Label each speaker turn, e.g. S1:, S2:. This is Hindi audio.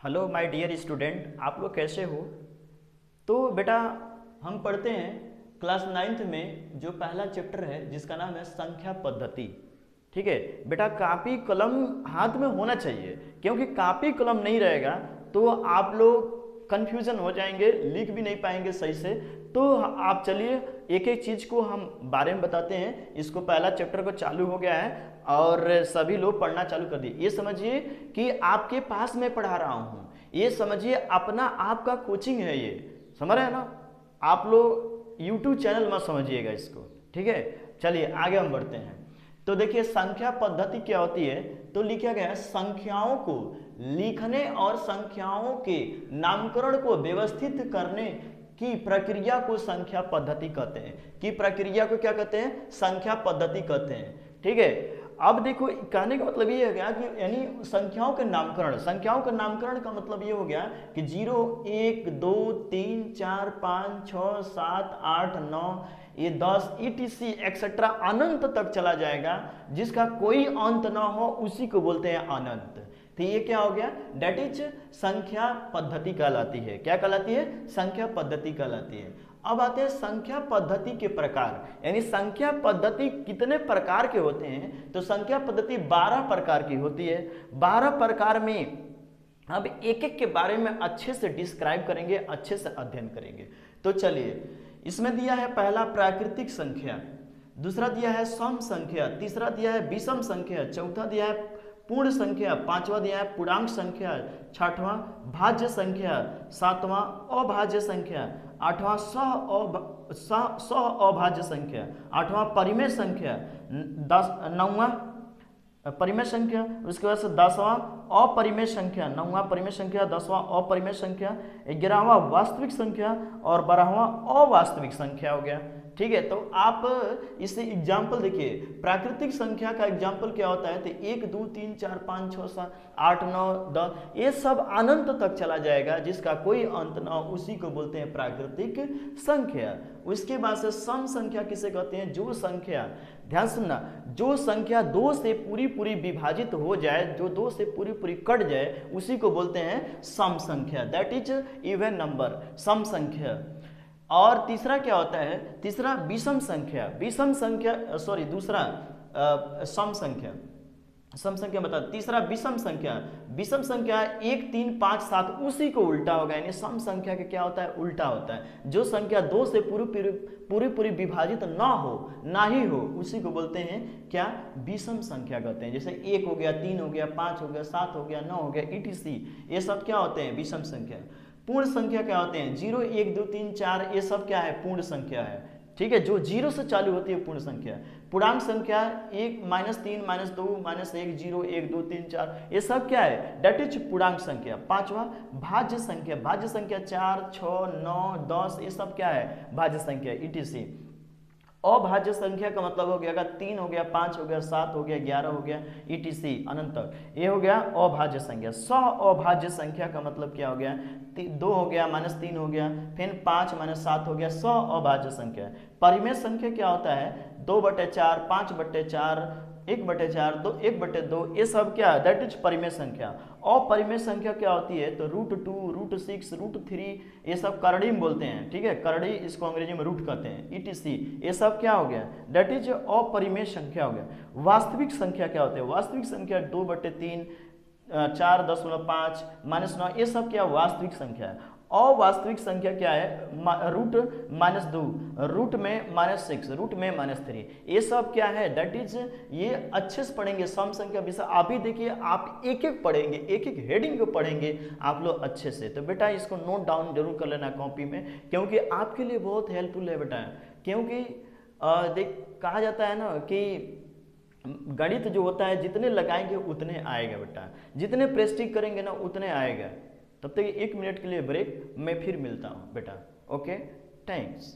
S1: हेलो माय डियर स्टूडेंट, आप लोग कैसे हो। तो बेटा हम पढ़ते हैं क्लास 9th में जो पहला चैप्टर है जिसका नाम है संख्या पद्धति। ठीक है बेटा, कापी कलम हाथ में होना चाहिए, क्योंकि कापी कलम नहीं रहेगा तो आप लोग कंफ्यूजन हो जाएंगे, लिख भी नहीं पाएंगे सही से। तो आप चलिए एक एक चीज को हम बारे में बताते हैं। इसको पहला चैप्टर को चालू हो गया है और सभी लोग पढ़ना चालू कर दिए। ये समझिए कि आपके पास मैं पढ़ा रहा हूँ, ये समझिए अपना आपका कोचिंग है, ये समझ रहे हैं ना। आप लोग YouTube चैनल मत समझिएगा इसको, ठीक है। चलिए आगे हम बढ़ते हैं। तो देखिए संख्या पद्धति क्या होती है, तो लिखा गया है संख्याओं को लिखने और संख्याओं के नामकरण को व्यवस्थित करने की प्रक्रिया को संख्या पद्धति कहते हैं। कि प्रक्रिया को क्या कहते हैं? संख्या पद्धति कहते हैं, ठीक है। अब देखो कहने का मतलब ये हो गया कि यानी संख्याओं के नामकरण, संख्याओं के नामकरण का मतलब ये हो गया कि 0 1 2 3 4 5 6 7 8 9 ये 10 ETC एक्सेट्रा अनंत तक चला जाएगा। जिसका कोई अंत ना हो उसी को बोलते हैं अनंत। तो ये क्या हो गया? डेट इज संख्या पद्धति कहलाती है। क्या कहलाती है? संख्या पद्धति कहलाती है। अब आते हैं संख्या पद्धति के प्रकार, यानी संख्या पद्धति कितने प्रकार के होते हैं। तो संख्या पद्धति 12 प्रकार की होती है। 12 प्रकार में अब एक एक के बारे में अच्छे से डिस्क्राइब करेंगे, अच्छे से अध्ययन करेंगे। तो चलिए, इसमें दिया है पहला प्राकृतिक संख्या, दूसरा दिया है सम संख्या, तीसरा दिया है विषम संख्या, चौथा दिया है पूर्ण संख्या, पांचवा दिया है पूर्णांक संख्या, छठवां भाज्य संख्या, सातवां अभाज्य संख्या, आठवां सह अभाज्य संख्या, आठवां परिमेय संख्या, नौवां परिमेय संख्या, उसके बाद से 10वां अपरिमेय संख्या, 9वां परिमेय संख्या, 10वां अपरिमेय संख्या, 11वां वास्तविक संख्या और 12वां अवास्तविक संख्या हो गया। ठीक है, तो आप इसे एग्जाम्पल देखिए। प्राकृतिक संख्या का एग्जाम्पल क्या होता है? तो 1 2 3 4 5 6 7 8 9 10 ये सब अनंत तक चला जाएगा, जिसका कोई अंत ना हो उसी को बोलते हैं प्राकृतिक संख्या। उसके बाद से सम संख्या किसे कहते हैं? जो संख्या, ध्यान सुनना, जो संख्या 2 से पूरी विभाजित हो जाए, जो 2 से पूरी कट जाए उसी को बोलते हैं सम संख्या। दैट इज इवन नंबर, सम संख्या। और तीसरा क्या होता है? तीसरा विषम संख्या, विषम संख्या सॉरी दूसरा सम संख्या, सम संख्या बता। तीसरा विषम संख्या, विषम संख्या 1 3 5 7 उसी को उल्टा होगा, यानी सम संख्या के क्या होता है? उल्टा होता है। जो संख्या 2 से पूरी विभाजित ना हो, ना ही हो, उसी को बोलते हैं क्या? विषम संख्या कहते हैं। जैसे 1 हो गया, 3 हो गया, 5 हो गया, 7 हो गया, 9 हो गया, ETC ये सब क्या होते हैं? विषम संख्या। पूर्ण संख्या क्या होते हैं? 0 1 2 3 4 ये सब क्या है? पूर्ण संख्या है। ठीक है, जो 0 से चालू होती है पूर्ण संख्या। पूर्णांक संख्या 1 -3 -2 -1 0 1 2 3 4 ये सब क्या है? डेट इज पूर्णांक संख्या। पांचवा भाज्य संख्या, भाज्य संख्या 4 6 9 10 ये सब क्या है? भाज्य संख्या, ETC। अभाज्य संख्या का मतलब हो गया 3 हो गया, 5 हो गया, 7 हो गया, 11 हो गया, ETC अनंत तक। ये हो गया अभाज्य संख्या। सह अभाज्य संख्या का मतलब क्या हो गया? 2 हो गया, -3 हो गया, फिर 5 -7 हो गया, सह अभाज्य संख्या। परिमेय संख्या क्या होता है? 2/4 5/4 1/4 2 1/2 ये सब क्या है? दैट इज परिमेय संख्या। अपरिमेय संख्या क्या होती है? तो √2 √6 √3 ये सब करड़ी में बोलते हैं। ठीक है, करड़ी इसको अंग्रेजी में रूट कहते हैं, ETC ये सब क्या हो गया? दैट इज अपरिमेय संख्या हो गया। वास्तविक संख्या क्या होते हैं? वास्तविक संख्या 2/3 4.5 -9 ये सब क्या? वास्तविक संख्या है। अवास्तविक संख्या क्या है? √-2 रूट में -6 रूट में -3 ये सब क्या है? दैट इज ये अच्छे से पढ़ेंगे सम संख्या विषय। अभी देखिए आप एक एक पढ़ेंगे, एक एक हेडिंग को पढ़ेंगे आप लोग अच्छे से। तो बेटा इसको नोट डाउन जरूर कर लेना कॉपी में, क्योंकि आपके लिए बहुत हेल्पफुल है बेटा। क्योंकि देख कहा जाता है ना कि गणित जो होता है जितने लगाएंगे उतने आएगा बेटा, जितने प्रैक्टिस करेंगे ना उतने आएगा। तब तक 1 मिनट के लिए ब्रेक, मैं फिर मिलता हूँ बेटा। Okay, thanks.